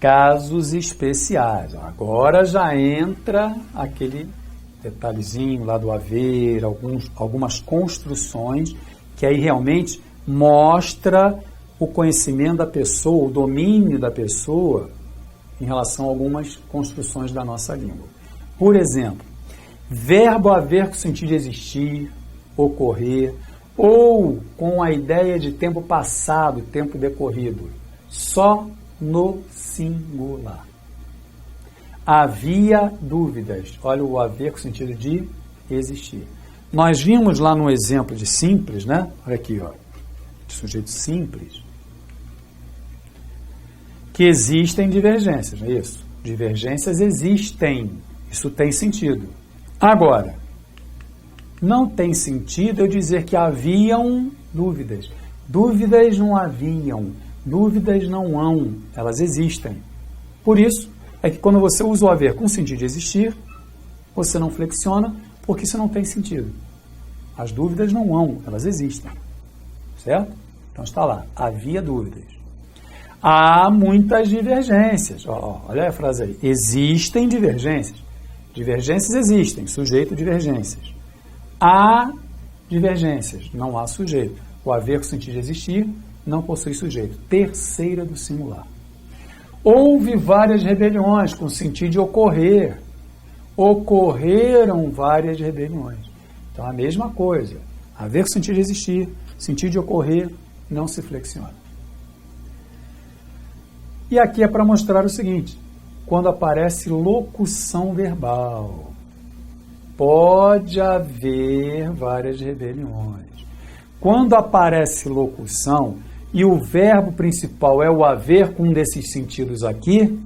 casos especiais. Agora já entra aquele detalhezinho lá do haver, algumas construções que aí realmente mostra o conhecimento da pessoa, o domínio da pessoa em relação a algumas construções da nossa língua. Por exemplo, verbo haver com sentido de existir, ocorrer, ou com a ideia de tempo passado, tempo decorrido, só no singular. Havia dúvidas. Olha o haver com sentido de existir. Nós vimos lá no exemplo de simples, né? Olha aqui, ó, de sujeito simples, que existem divergências, não é isso? Divergências existem. Isso tem sentido. Agora, não tem sentido eu dizer que haviam dúvidas. Dúvidas não haviam. Dúvidas não hão. Elas existem. Por isso, é que quando você usa o haver com sentido de existir, você não flexiona, porque isso não tem sentido. As dúvidas não hão, elas existem. Certo? Então está lá. Havia dúvidas. Há muitas divergências. Olha a frase aí. Existem divergências. Divergências existem. Sujeito, divergências. Há divergências. Não há sujeito. O haver com sentido de existir não possui sujeito. Terceira do singular. Houve várias rebeliões com sentido de ocorrer. Ocorreram várias rebeliões. Então, a mesma coisa. Haver com sentido de existir, sentido de ocorrer, não se flexiona. E aqui é para mostrar o seguinte. Quando aparece locução verbal, pode haver várias rebeliões. Quando aparece locução e o verbo principal é o haver com um desses sentidos aqui,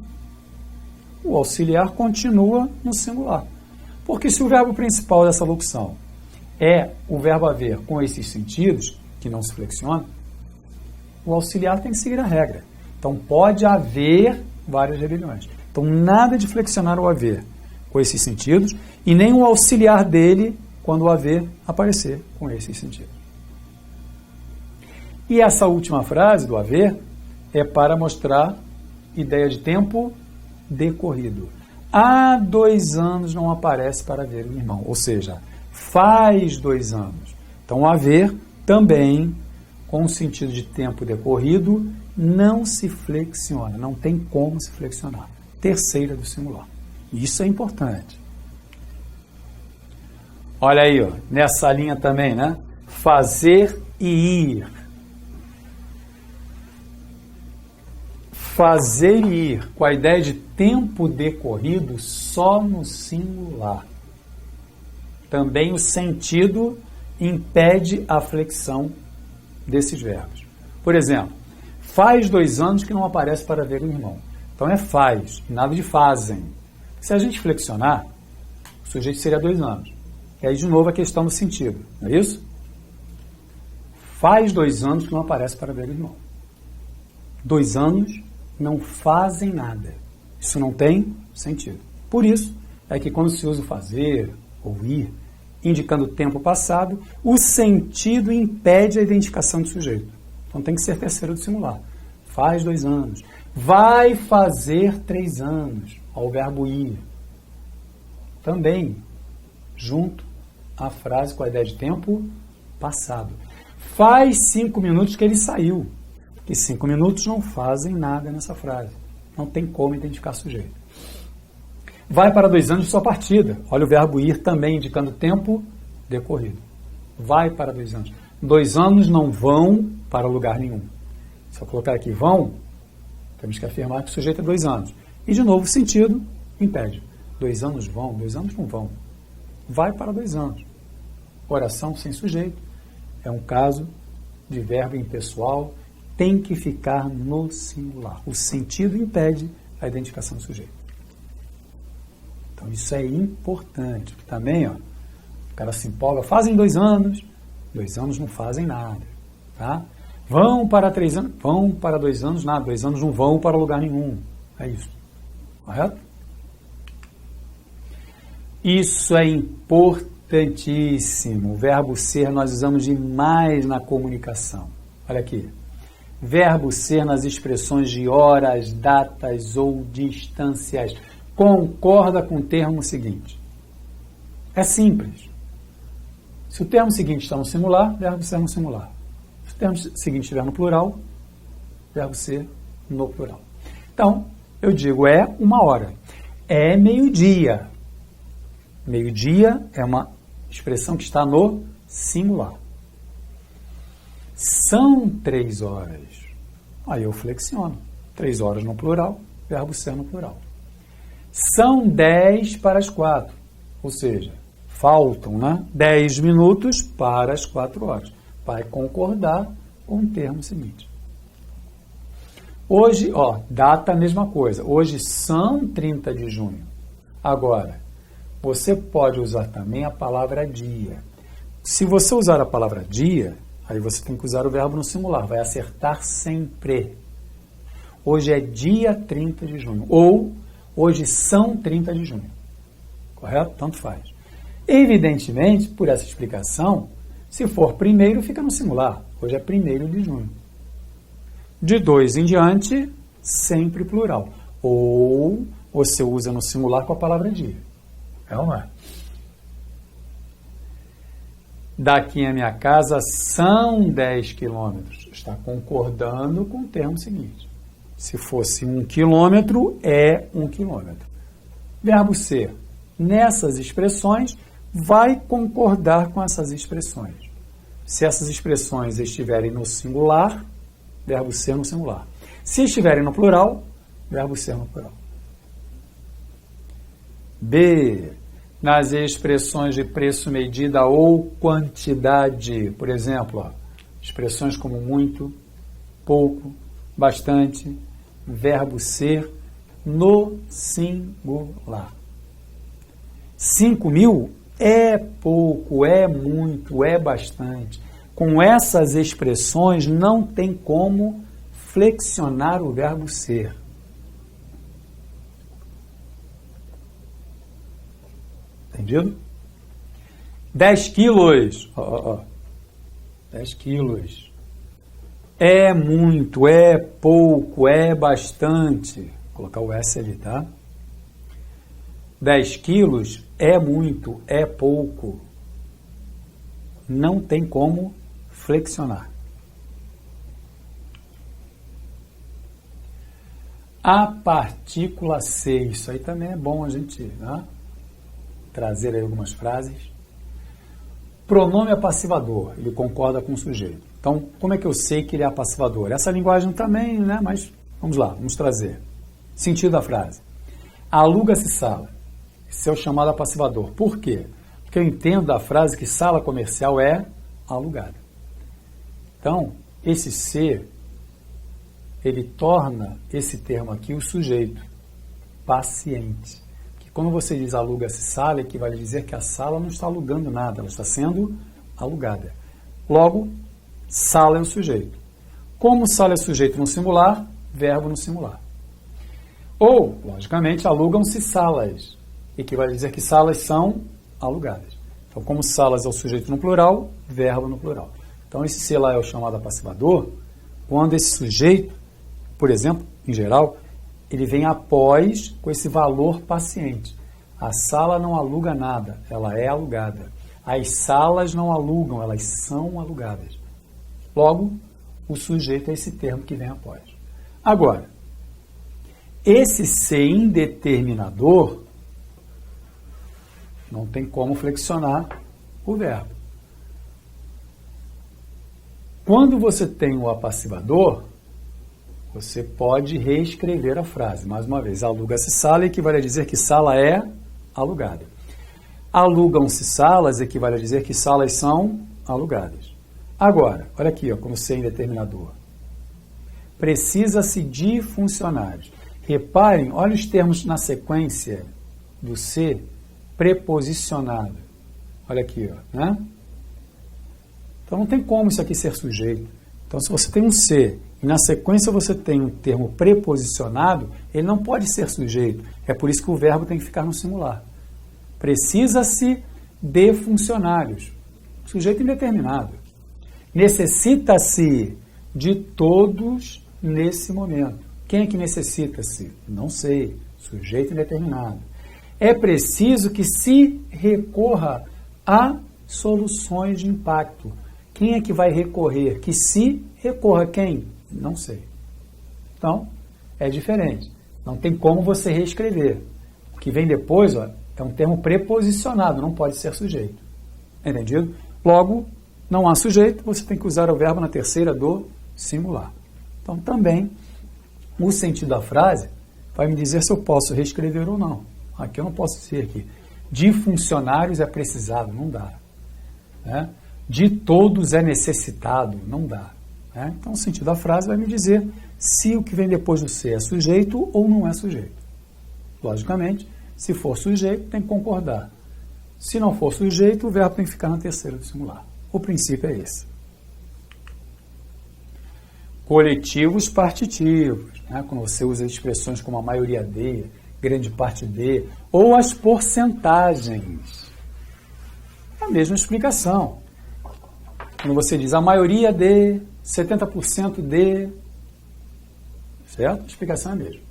o auxiliar continua no singular. Porque se o verbo principal dessa locução é o verbo haver com esses sentidos, que não se flexiona, o auxiliar tem que seguir a regra. Então pode haver várias rebeliões. Então nada de flexionar o haver com esses sentidos e nem o auxiliar dele quando o haver aparecer com esses sentidos. E essa última frase do haver é para mostrar ideia de tempo decorrido. Há 2 anos não aparece para ver o irmão, ou seja, faz 2 anos. Então o haver também, com o sentido de tempo decorrido, não se flexiona, não tem como se flexionar. Terceira do singular. Isso é importante. Olha aí, ó, nessa linha também, né? Fazer e ir. Fazer e ir, com a ideia de tempo decorrido só no singular. Também o sentido impede a flexão desses verbos. Por exemplo, faz 2 anos que não aparece para ver o irmão. Então é faz, nada de fazem. Se a gente flexionar, o sujeito seria 2 anos. E aí de novo a questão do sentido, não é isso? Faz 2 anos que não aparece para ver o irmão. 2 anos não fazem nada. Isso não tem sentido. Por isso é que quando se usa o fazer ou ir, indicando o tempo passado, o sentido impede a identificação do sujeito. Então tem que ser terceiro do singular. Faz 2 anos. Vai fazer 3 anos. Ao verbo ir. Também, junto à frase com a ideia de tempo passado. Faz 5 minutos que ele saiu. Porque 5 minutos não fazem nada nessa frase. Não tem como identificar sujeito. Vai para 2 anos de sua partida. Olha o verbo ir também indicando tempo decorrido. Vai para 2 anos. 2 anos não vão para lugar nenhum. Se eu colocar aqui vão, temos que afirmar que o sujeito é 2 anos. E de novo o sentido impede. 2 anos vão, 2 anos não vão. Vai para 2 anos. Oração sem sujeito. É um caso de verbo impessoal. Tem que ficar no singular. O sentido impede a identificação do sujeito. Então isso é importante. Porque também, ó, o cara se empolga, fazem 2 anos, 2 anos não fazem nada. Tá? Vão para 3 anos, vão para 2 anos, nada, 2 anos não vão para lugar nenhum. É isso. Correto? Isso é importantíssimo. O verbo ser nós usamos demais na comunicação. Olha aqui. verbo ser nas expressões de horas, datas ou distâncias concorda com o termo seguinte. É simples. Se o termo seguinte está no singular, verbo ser no singular. Se o termo seguinte estiver no plural, verbo ser no plural. Então, eu digo é uma hora. É meio-dia. Meio-dia é uma expressão que está no singular. São 3 horas. Aí eu flexiono. 3 horas no plural, verbo ser no plural. São 10 para as 4. Ou seja, faltam 10 minutos para as 4 horas. Vai concordar com o termo seguinte. Hoje, data a mesma coisa. Hoje são 30 de junho. Agora, você pode usar também a palavra dia. Se você usar a palavra dia, aí você tem que usar o verbo no singular. Vai acertar sempre. Hoje é dia 30 de junho. Ou hoje são 30 de junho. Correto? Tanto faz. Evidentemente, por essa explicação, se for primeiro, fica no singular. Hoje é 1º de junho. De 2 em diante, sempre plural. Ou você usa no singular com a palavra dia. É ou não é? Daqui à minha casa são 10 quilômetros. Está concordando com o termo seguinte. Se fosse 1 quilômetro, é 1 quilômetro. Verbo ser, nessas expressões, vai concordar com essas expressões. Se essas expressões estiverem no singular, verbo ser no singular. Se estiverem no plural, verbo ser no plural. B. Nas expressões de preço, medida ou quantidade. Por exemplo, expressões como muito, pouco, bastante, verbo ser no singular. 5.000 é pouco, é muito, é bastante. Com essas expressões não tem como flexionar o verbo ser. Entendido? 10 quilos. 10 quilos. É muito, é pouco, é bastante. Vou colocar o S ali, tá? 10 quilos é muito, é pouco. Não tem como flexionar. A partícula C. Isso aí também é bom a gente trazer aí algumas frases. Pronome apassivador. Ele concorda com o sujeito. Então, como é que eu sei que ele é apassivador? Essa linguagem também, mas vamos lá, vamos trazer. Sentido da frase. Aluga-se sala. Esse é o chamado apassivador. Por quê? Porque eu entendo da frase que sala comercial é alugada. Então, esse ser, ele torna esse termo aqui o sujeito, paciente. Que quando você diz aluga-se sala, equivale a dizer que a sala não está alugando nada, ela está sendo alugada. Logo, sala é o sujeito. Como sala é sujeito no singular, verbo no singular. Ou, logicamente, alugam-se salas. Equivale a dizer que salas são alugadas. Então, como salas é o sujeito no plural, verbo no plural. Então, esse ser lá é o chamado apassivador, quando esse sujeito, por exemplo, em geral, ele vem após com esse valor paciente. A sala não aluga nada, ela é alugada. As salas não alugam, elas são alugadas. Logo, o sujeito é esse termo que vem após. Agora, esse ser indeterminador não tem como flexionar o verbo. Quando você tem o apassivador, você pode reescrever a frase. Mais uma vez, aluga-se sala equivale a dizer que sala é alugada. Alugam-se salas equivale a dizer que salas são alugadas. Agora, olha aqui, como ser indeterminador. Precisa-se de funcionários. Reparem, olha os termos na sequência do ser preposicionado. Olha aqui, né? Então não tem como isso aqui ser sujeito. Então se você tem um ser e na sequência você tem um termo preposicionado, ele não pode ser sujeito. É por isso que o verbo tem que ficar no singular. Precisa-se de funcionários. Sujeito indeterminado. Necessita-se de todos nesse momento. Quem é que necessita-se? Não sei. Sujeito indeterminado. É preciso que se recorra a soluções de impacto. Quem é que vai recorrer? Que se recorra quem? Não sei. Então, é diferente. Não tem como você reescrever. O que vem depois, ó, é um termo preposicionado, não pode ser sujeito. Entendido? Logo, não há sujeito, você tem que usar o verbo na terceira do singular. Então, também, o sentido da frase vai me dizer se eu posso reescrever ou não. Aqui eu não posso dizer que de funcionários é precisado, não dá. Né? De todos é necessitado, não dá. Né? Então, o sentido da frase vai me dizer se o que vem depois do ser é sujeito ou não é sujeito. Logicamente, se for sujeito, tem que concordar. Se não for sujeito, o verbo tem que ficar na terceira do singular. O princípio é esse. Coletivos partitivos, né? Quando você usa expressões como a maioria de, grande parte de, ou as porcentagens. É a mesma explicação. Quando você diz a maioria de, 70% de, certo? A explicação é a mesma.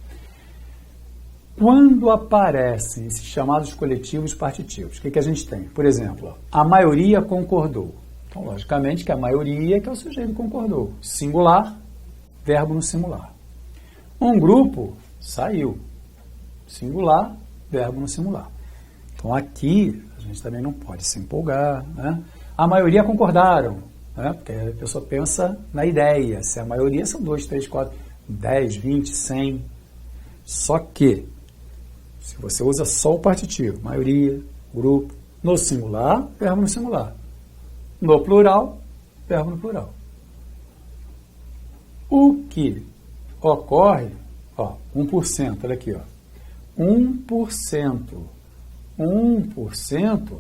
Quando aparecem esses chamados coletivos partitivos, o que a gente tem? Por exemplo, a maioria concordou. Então, logicamente, que a maioria que é o sujeito concordou. Singular, verbo no singular. Um grupo saiu. Singular, verbo no singular. Então, aqui, a gente também não pode se empolgar. Né? A maioria concordaram. Né? Porque a pessoa pensa na ideia. Se a maioria são 2, 3, 4, 10, 20, 100. Só que, se você usa só o partitivo, maioria, grupo, no singular, verbo no singular. No plural, verbo no plural. O que ocorre, ó, 1%, olha aqui, ó. 1%. 1%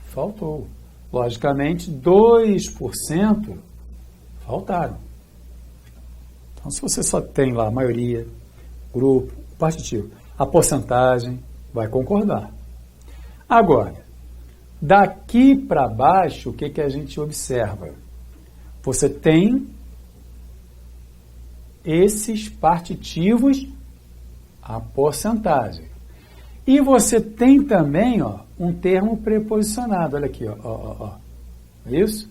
faltou. Logicamente, 2% faltaram. Então, se você só tem lá a maioria, grupo, partitivo, a porcentagem vai concordar. Agora, daqui para baixo, o que a gente observa? Você tem esses partitivos, a porcentagem. E você tem também, ó, um termo preposicionado. Olha aqui, ó. Isso?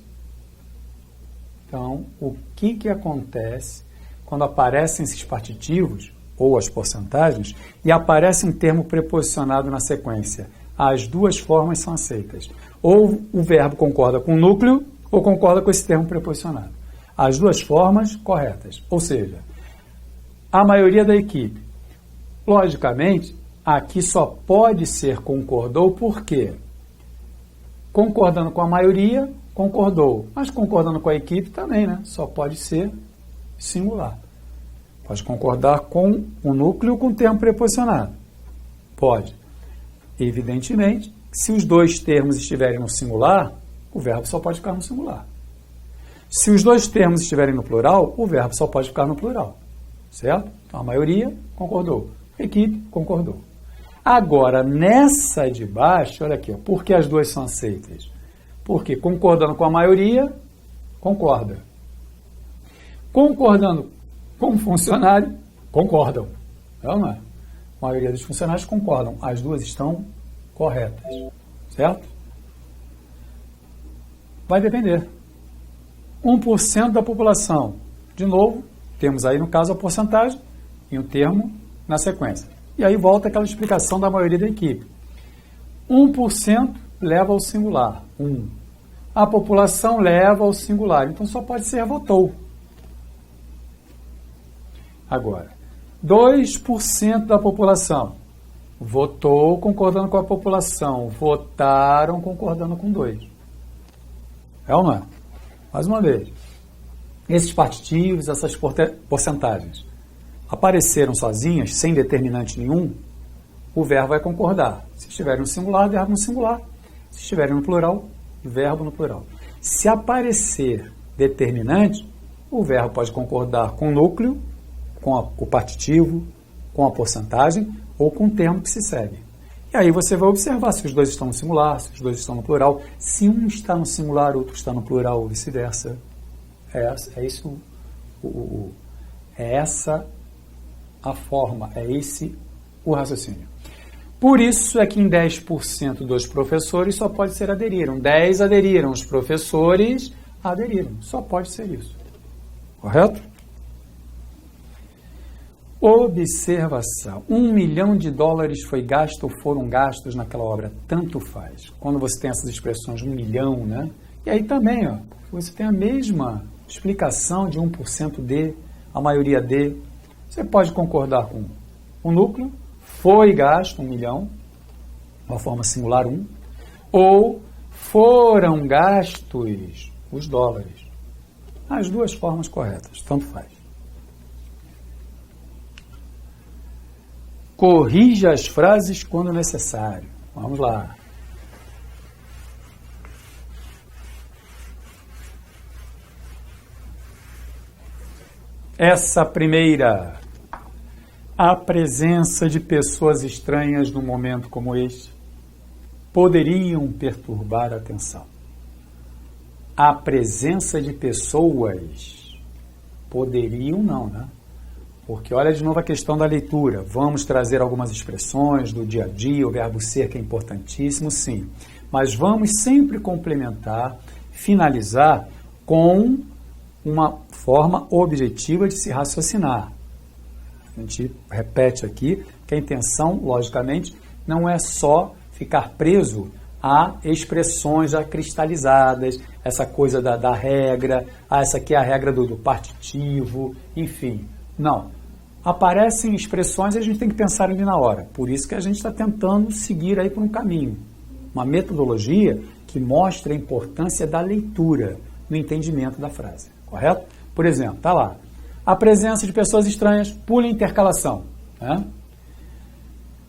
Então, o que acontece quando aparecem esses partitivos, ou as porcentagens, e aparece um termo preposicionado na sequência? As duas formas são aceitas. Ou o verbo concorda com o núcleo, ou concorda com esse termo preposicionado. As duas formas corretas. Ou seja, a maioria da equipe. Logicamente, aqui só pode ser concordou, por quê? Concordando com a maioria, concordou. Mas concordando com a equipe também, né? Só pode ser singular. Pode concordar com o núcleo com o termo preposicionado. Pode. Evidentemente, se os dois termos estiverem no singular, o verbo só pode ficar no singular. Se os dois termos estiverem no plural, o verbo só pode ficar no plural. Certo? Então, a maioria concordou. A equipe concordou. Agora, nessa de baixo, olha aqui, ó, por que as duas são aceitas? Porque concordando com a maioria, concorda. Concordando com o funcionário, concordam. Não é? A maioria dos funcionários concordam. As duas estão corretas. Certo? Vai depender. 1% da população. De novo, temos aí no caso a porcentagem e o termo na sequência. E aí volta aquela explicação da maioria da equipe. 1% leva ao singular. 1. A população leva ao singular. Então só pode ser votou. Agora, 2% da população votou concordando com a população. Votaram concordando com 2. É ou não é? Mais uma vez. Esses partitivos, essas porcentagens, apareceram sozinhas, sem determinante nenhum, o verbo vai concordar. Se estiverem no singular, verbo no singular. Se estiverem no plural, verbo no plural. Se aparecer determinante, o verbo pode concordar com o núcleo, com o partitivo, com a porcentagem ou com o termo que se segue. E aí você vai observar se os dois estão no singular, se os dois estão no plural, se um está no singular, outro está no plural, ou vice-versa. É essa a forma, é esse o raciocínio. Por isso é que em 10% dos professores só pode ser aderiram. 10 aderiram, os professores aderiram. Só pode ser isso. Correto? Observação. $1 milhão foi gasto ou foram gastos naquela obra. Tanto faz. Quando você tem essas expressões, 1 milhão, né? E aí também, ó, você tem a mesma explicação de 1% de, a maioria de. Você pode concordar com o núcleo, foi gasto 1 milhão, uma forma singular 1, ou foram gastos os dólares. As duas formas corretas, tanto faz. Corrija as frases quando necessário. Vamos lá. Essa primeira, a presença de pessoas estranhas num momento como este poderiam perturbar a atenção. A presença de pessoas poderiam não, né? Porque olha de novo a questão da leitura. Vamos trazer algumas expressões do dia a dia, o verbo ser que é importantíssimo, sim. Mas vamos sempre complementar, finalizar com uma forma objetiva de se raciocinar. A gente repete aqui que a intenção, logicamente, não é só ficar preso a expressões já cristalizadas, essa coisa da regra, essa aqui é a regra do partitivo, enfim. Não. Aparecem expressões e a gente tem que pensar ali na hora. Por isso que a gente está tentando seguir aí por um caminho. Uma metodologia que mostra a importância da leitura no entendimento da frase. Correto? Por exemplo, está lá. A presença de pessoas estranhas, pula intercalação. Né?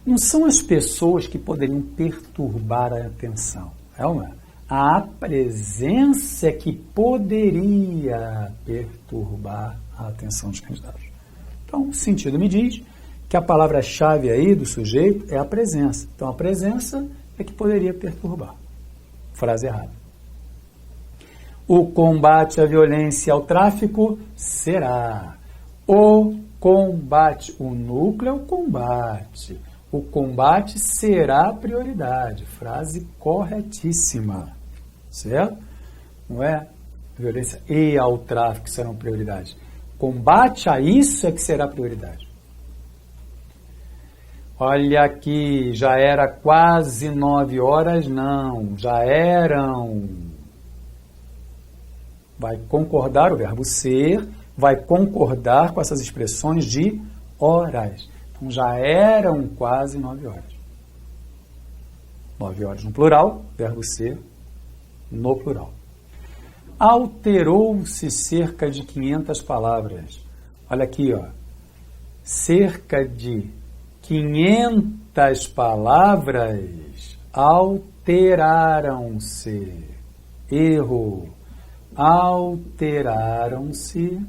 Não são as pessoas que poderiam perturbar a atenção. É ou não é? A presença que poderia perturbar a atenção dos candidatos. Então, o sentido me diz que a palavra-chave aí do sujeito é a presença. Então, a presença é que poderia perturbar. Frase errada. O combate à violência e ao tráfico será. O combate, o núcleo é o combate. O combate será prioridade. Frase corretíssima. Certo? Não é violência e ao tráfico serão prioridade. Combate a isso é que será prioridade. Olha aqui, já era quase 9 horas, não, já eram. Vai concordar o verbo ser, vai concordar com essas expressões de horas. Então já eram quase 9 horas. 9 horas no plural, verbo ser no plural. Alterou-se cerca de 500 palavras. Olha aqui, ó. Cerca de 500 palavras alteraram-se. Erro. Alteraram-se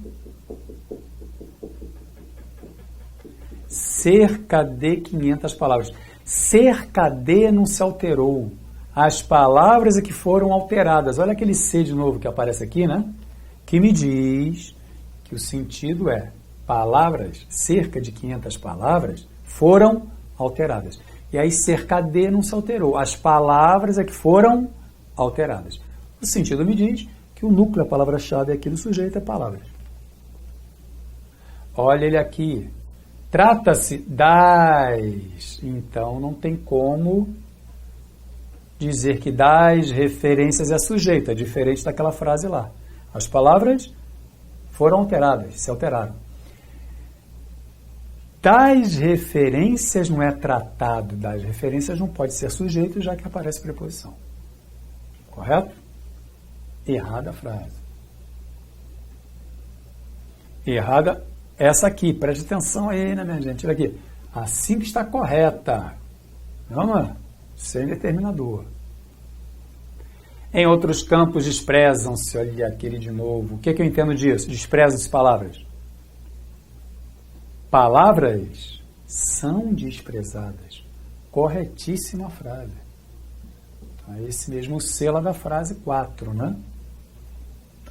cerca de 500 palavras. Cerca de não se alterou. As palavras é que foram alteradas. Olha aquele C de novo que aparece aqui, né? Que me diz que o sentido é palavras, cerca de 500 palavras, foram alteradas. E aí cerca de não se alterou. As palavras é que foram alteradas. O sentido me diz que o núcleo, a palavra-chave aqui do sujeito é palavras. Olha ele aqui. Trata-se das. Então não tem como dizer que das referências é sujeito. É diferente daquela frase lá. As palavras foram alteradas, se alteraram. Das referências não é tratado. Das referências não pode ser sujeito, já que aparece preposição. Correto? Errada a frase. Errada essa aqui. Preste atenção aí, né, minha gente? Olha aqui. Assim que está correta. Não é? Sem determinador. Em outros campos desprezam-se. Olha aquele de novo. O que eu entendo disso? Desprezam-se palavras. Palavras são desprezadas. Corretíssima frase. Esse mesmo C lá da frase 4, né?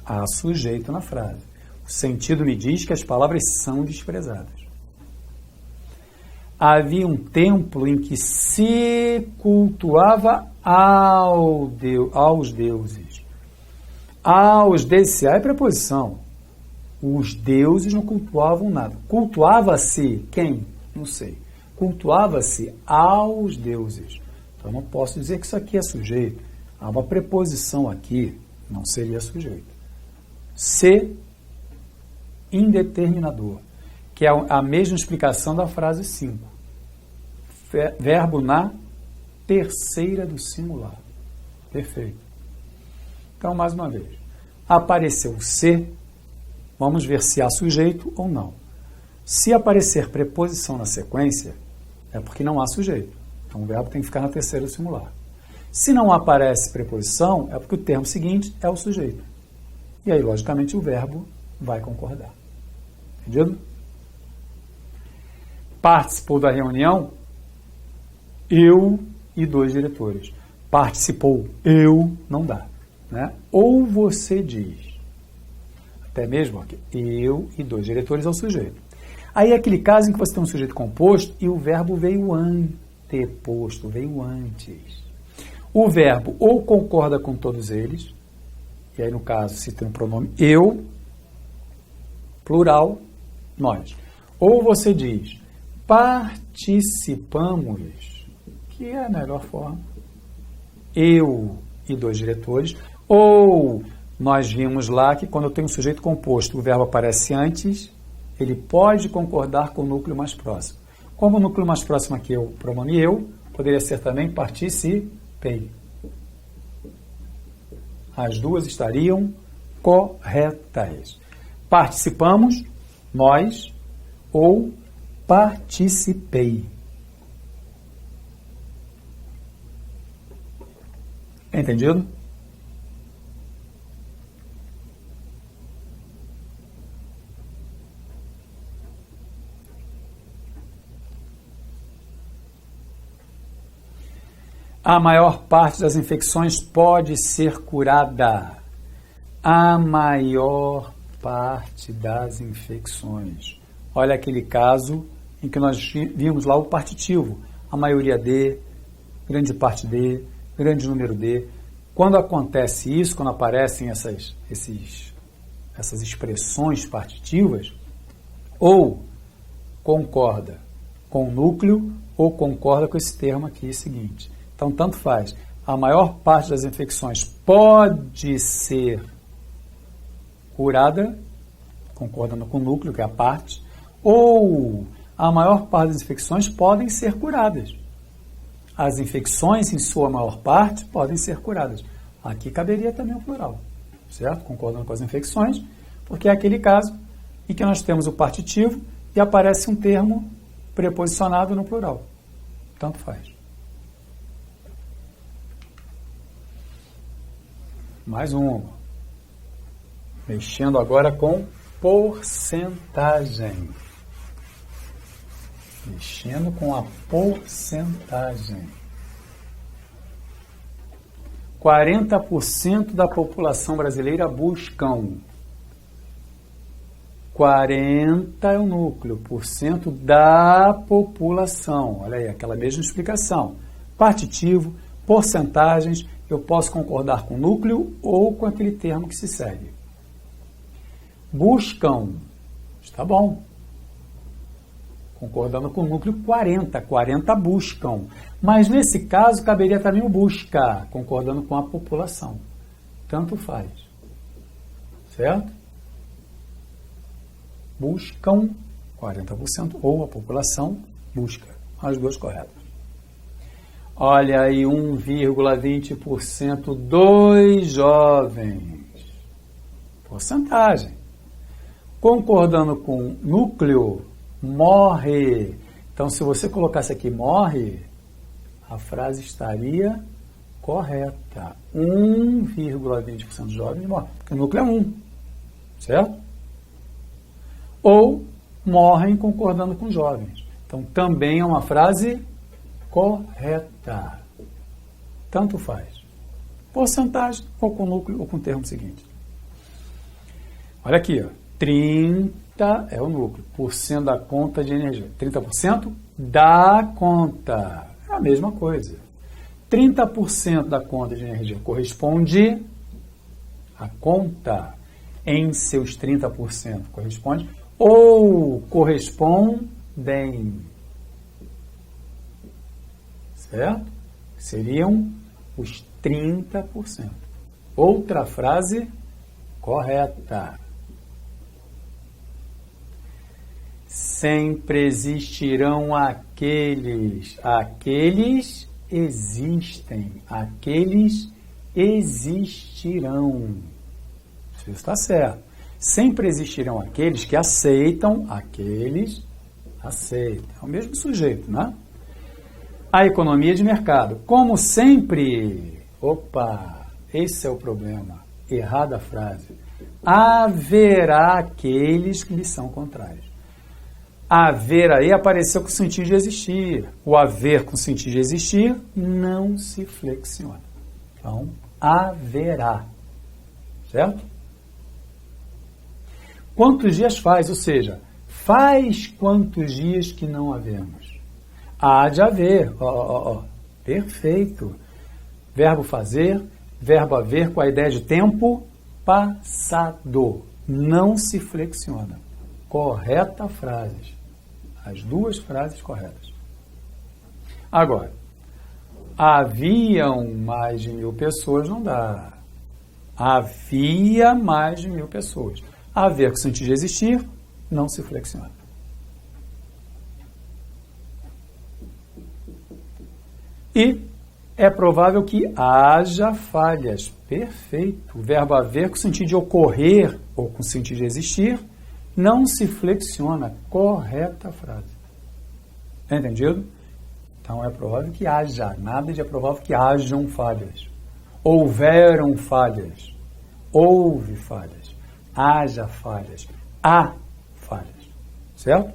Há sujeito na frase. O sentido me diz que as palavras são desprezadas. Havia um templo em que se cultuava aos deuses. Aos deuses, é preposição. Os deuses não cultuavam nada. Cultuava-se quem? Não sei. Cultuava-se aos deuses. Então, não posso dizer que isso aqui é sujeito. Há uma preposição aqui, não seria sujeito. Se indeterminador, que é a mesma explicação da frase 5. Verbo na terceira do singular. Perfeito. Então, mais uma vez. Apareceu se, vamos ver se há sujeito ou não. Se aparecer preposição na sequência, é porque não há sujeito. Então, o verbo tem que ficar na terceira do singular. Se não aparece preposição, é porque o termo seguinte é o sujeito. E aí, logicamente, o verbo vai concordar. Entendido? Participou da reunião eu e 2 diretores. Participou eu, não dá. Né? Ou você diz, até mesmo aqui, eu e 2 diretores é o sujeito. Aí é aquele caso em que você tem um sujeito composto e o verbo veio anteposto, veio antes. O verbo ou concorda com todos eles, e aí no caso se tem um pronome eu, plural, nós. Ou você diz, participamos, que é a melhor forma, eu e 2 diretores, ou nós vimos lá que quando eu tenho um sujeito composto, o verbo aparece antes, ele pode concordar com o núcleo mais próximo. Como o núcleo mais próximo aqui é o pronome eu, poderia ser também participei. As duas estariam corretas. Participamos, nós, ou participei. Entendido? A maior parte das infecções pode ser curada. A maior parte das infecções. Olha aquele caso em que nós vimos lá o partitivo. A maioria de, grande parte de, grande número de. Quando acontece isso, quando aparecem essas expressões partitivas, ou concorda com o núcleo, ou concorda com esse termo aqui seguinte. Então, tanto faz. A maior parte das infecções pode ser curada, concordando com o núcleo, que é a parte, ou a maior parte das infecções podem ser curadas. As infecções, em sua maior parte, podem ser curadas. Aqui caberia também o plural, certo? Concordando com as infecções, porque é aquele caso em que nós temos o partitivo e aparece um termo preposicionado no plural. Tanto faz. Mais uma. Mexendo agora com porcentagem. Mexendo com a porcentagem. 40% da população brasileira buscam. 40 é o núcleo, por cento da população. Olha aí, aquela mesma explicação. Partitivo, porcentagens, eu posso concordar com o núcleo ou com aquele termo que se segue. Buscam. Está bom. Concordando com o núcleo, 40. 40 buscam. Mas nesse caso, caberia também o busca, concordando com a população. Tanto faz. Certo? Buscam 40% ou a população busca. As duas corretas. Olha aí, 1,20% dos jovens. Porcentagem. Concordando com núcleo, morre. Então, se você colocasse aqui morre, a frase estaria correta. 1,20% dos jovens morrem. Porque o núcleo é 1. Certo? Ou morrem concordando com jovens. Então, também é uma frase correta. Tanto faz. Porcentagem, ou com núcleo, ou com o termo seguinte. Olha aqui, ó, 30 é o núcleo, por cento da conta de energia. 30% da conta. É a mesma coisa. 30% da conta de energia corresponde à conta em seus 30%. Corresponde ou correspondem. Certo? Seriam os 30%. Outra frase correta. Sempre existirão aqueles existem, aqueles existirão. Isso está certo. Sempre existirão aqueles que aceitam, aqueles aceitam. É o mesmo sujeito, né? A economia de mercado. Como sempre, esse é o problema. Errada a frase. Haverá aqueles que lhe são contrários. Haver aí apareceu com o sentido de existir. O haver com o sentido de existir não se flexiona. Então, haverá. Certo? Quantos dias faz? Ou seja, faz quantos dias que não havemos? Há de haver. Perfeito. Verbo fazer, verbo haver com a ideia de tempo passado. Não se flexiona. Correta frase. As duas frases corretas. Agora, haviam mais de 1.000 pessoas, não dá. Havia mais de 1.000 pessoas. Haver com sentido de existir, não se flexiona. E é provável que haja falhas. Perfeito. O verbo haver com sentido de ocorrer ou com sentido de existir, não se flexiona. Correta frase. Entendido? Então é provável que haja. Nada de é provável que hajam falhas. Houveram falhas. Houve falhas. Haja falhas. Há falhas. Certo?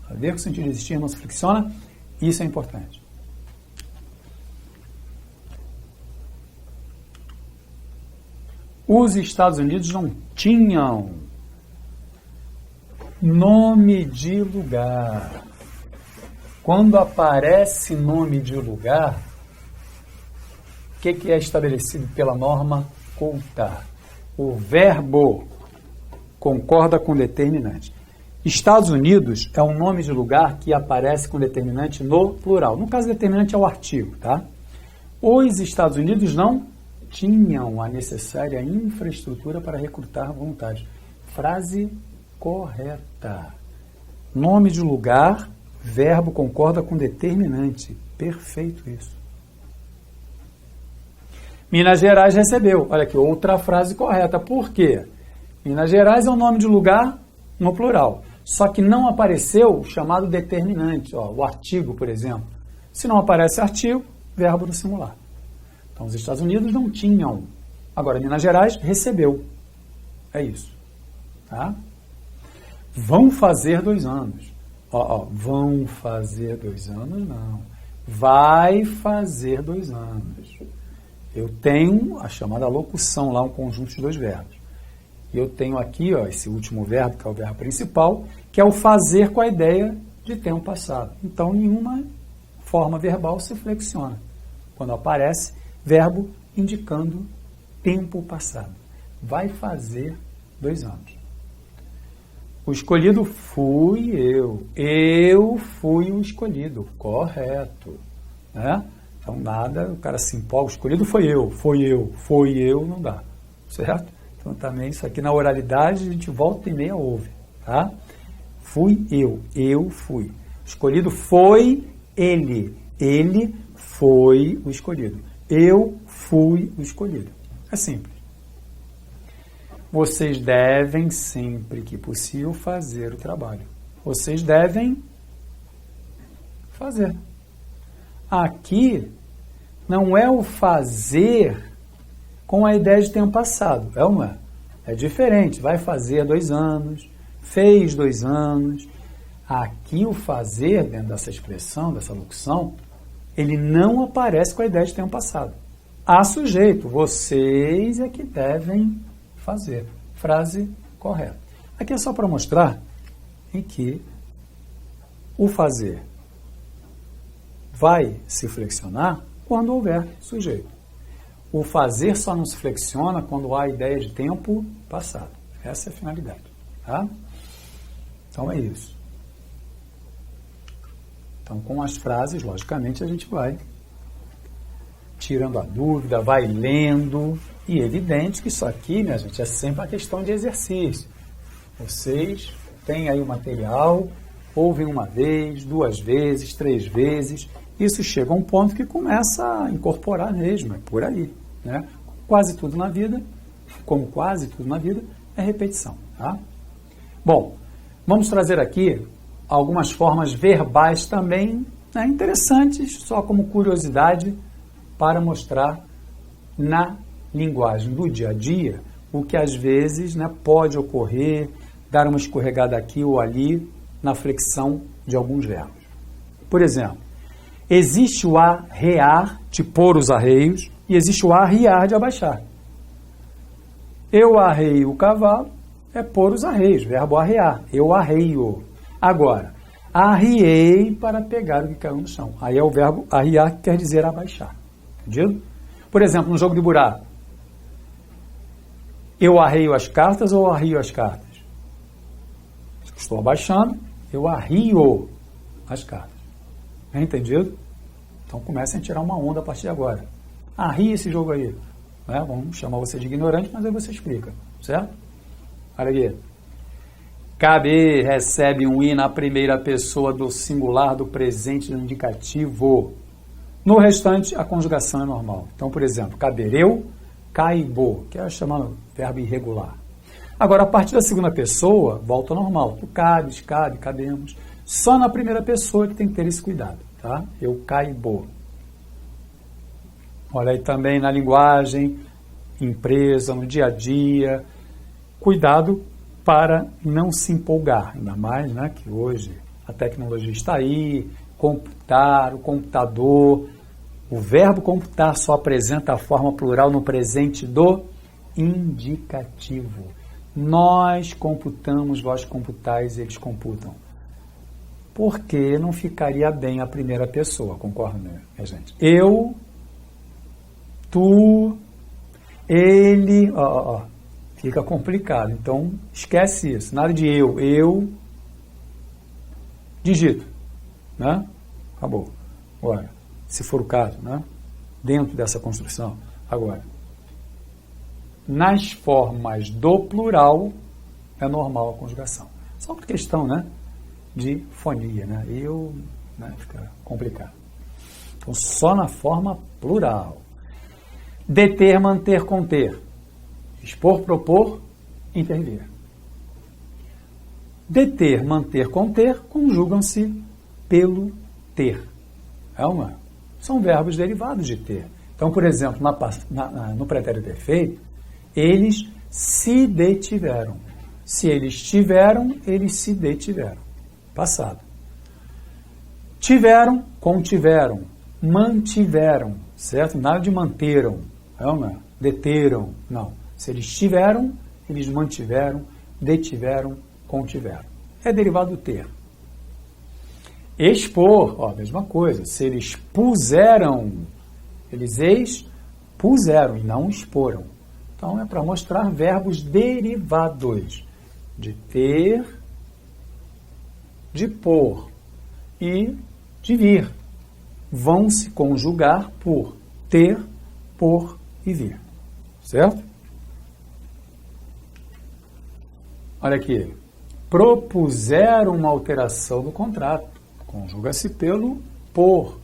Haver com sentido de existir não se flexiona. Isso é importante. Os Estados Unidos não tinham nome de lugar. Quando aparece nome de lugar, o que é estabelecido pela norma culta? O verbo concorda com determinante. Estados Unidos é um nome de lugar que aparece com determinante no plural. No caso, determinante é o artigo, tá? Os Estados Unidos não tinham a necessária infraestrutura para recrutar voluntários. Frase correta. Nome de lugar, verbo concorda com determinante. Perfeito isso. Minas Gerais recebeu. Olha aqui, outra frase correta. Por quê? Minas Gerais é um nome de lugar no plural. Só que não apareceu o chamado determinante. O artigo, por exemplo. Se não aparece artigo, verbo no singular. Então, os Estados Unidos não tinham. Agora, Minas Gerais recebeu. É isso. Tá? Vão fazer 2 anos. Vão fazer 2 anos, não. Vai fazer 2 anos. Eu tenho a chamada locução lá, um conjunto de 2 verbos. E eu tenho aqui, esse último verbo, que é o verbo principal, que é o fazer com a ideia de tempo passado. Então, nenhuma forma verbal se flexiona. Quando aparece verbo indicando tempo passado. Vai fazer 2 anos. O escolhido fui eu. Eu fui o escolhido. Correto. Né? Então, nada, o cara se empolga. O escolhido foi eu, não dá. Certo? Então, também isso aqui na oralidade, a gente volta e meia ouve. Tá? Fui eu fui. O escolhido foi ele. Ele foi o escolhido. Eu fui o escolhido. É simples. Vocês devem, sempre que possível, fazer o trabalho. Vocês devem fazer. Aqui não é o fazer com a ideia de tempo passado. É ou não é? É diferente. Vai fazer 2 anos, fez 2 anos. Aqui o fazer, dentro dessa expressão, dessa locução, ele não aparece com a ideia de tempo passado. Há sujeito. Vocês é que devem fazer. Frase correto. Aqui é só para mostrar em que o fazer vai se flexionar quando houver sujeito. O fazer só não se flexiona quando há a ideia de tempo passado. Essa é a finalidade. Tá? Então é isso. Então, com as frases, logicamente, a gente vai tirando a dúvida, vai lendo. E é evidente que isso aqui, minha gente, é sempre uma questão de exercício. Vocês têm aí o material, ouvem uma vez, 2 vezes, 3 vezes. Isso chega a um ponto que começa a incorporar mesmo, é por aí. Né? Quase tudo na vida, como quase tudo na vida, é repetição. Tá? Bom, vamos trazer aqui algumas formas verbais também, né, interessantes, só como curiosidade, para mostrar na linguagem do dia a dia o que às vezes, né, pode ocorrer, dar uma escorregada aqui ou ali na flexão de alguns verbos. Por exemplo, existe o arrear, de pôr os arreios, e existe o arriar, de abaixar. Eu arreio o cavalo, é pôr os arreios, verbo arrear. Eu arreio. Agora, arriei para pegar o que caiu no chão. Aí é o verbo arriar, que quer dizer abaixar. Entendido? Por exemplo, no jogo de buraco. Eu arreio as cartas ou arrio as cartas? Estou abaixando, eu arrio as cartas. É entendido? Então comecem a tirar uma onda a partir de agora. Arrie esse jogo aí. Né? Vamos chamar você de ignorante, mas aí você explica. Certo? Olha aqui. Caber recebe um i na primeira pessoa do singular do presente do indicativo. No restante, a conjugação é normal. Então, por exemplo, caber eu, caibo, que é chamado verbo irregular. Agora, a partir da segunda pessoa, volta ao normal. Tu cabes, cabe, cabemos. Só na primeira pessoa que tem que ter esse cuidado. Tá? Eu caibo. Olha aí também na linguagem, empresa, no dia a dia. Cuidado para não se empolgar, ainda mais, né, que hoje a tecnologia está aí, computar, o computador, o verbo computar só apresenta a forma plural no presente do indicativo. Nós computamos, vós computais, eles computam. Porque não ficaria bem a primeira pessoa, concorda, minha gente? Eu, tu, ele, fica complicado. Então, esquece isso. Nada de eu digito, né? Acabou. Agora, se for o caso, né? Dentro dessa construção. Agora, nas formas do plural, é normal a conjugação. Só por questão, né? De fonia, né? Né? Fica complicado. Então, só na forma plural. Deter, manter, conter. Expor, propor, intervir. Deter, manter, conter, conjugam-se pelo ter. É uma? São verbos derivados de ter. Então, por exemplo, no pretérito perfeito, eles se detiveram. Se eles tiveram, eles se detiveram. Passado. Tiveram, contiveram. Mantiveram. Certo? Nada de manteram. É uma? Deteram. Não. Se eles tiveram, eles mantiveram, detiveram, contiveram. É derivado do ter. Expor, mesma coisa. Se eles puseram, eles expuseram e não exporam. Então é para mostrar verbos derivados de ter, de pôr e de vir. Vão se conjugar por ter, pôr e vir. Certo? Olha aqui, propuseram uma alteração do contrato. Conjuga-se pelo por.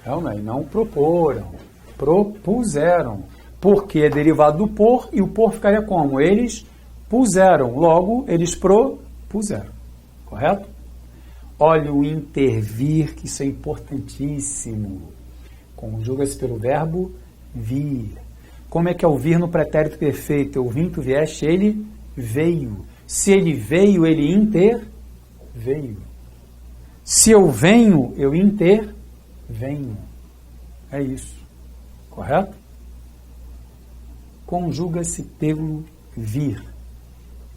E não proporam. Propuseram. Porque é derivado do por e o por ficaria como? Eles puseram. Logo, eles propuseram. Correto? Olha o intervir, que isso é importantíssimo. Conjuga-se pelo verbo vir. Como é que é o vir no pretérito perfeito? Eu vim, tu vieste, ele veio. Se ele veio, ele interveio. Se eu venho, eu intervenho. É isso. Correto? Conjuga-se pelo vir.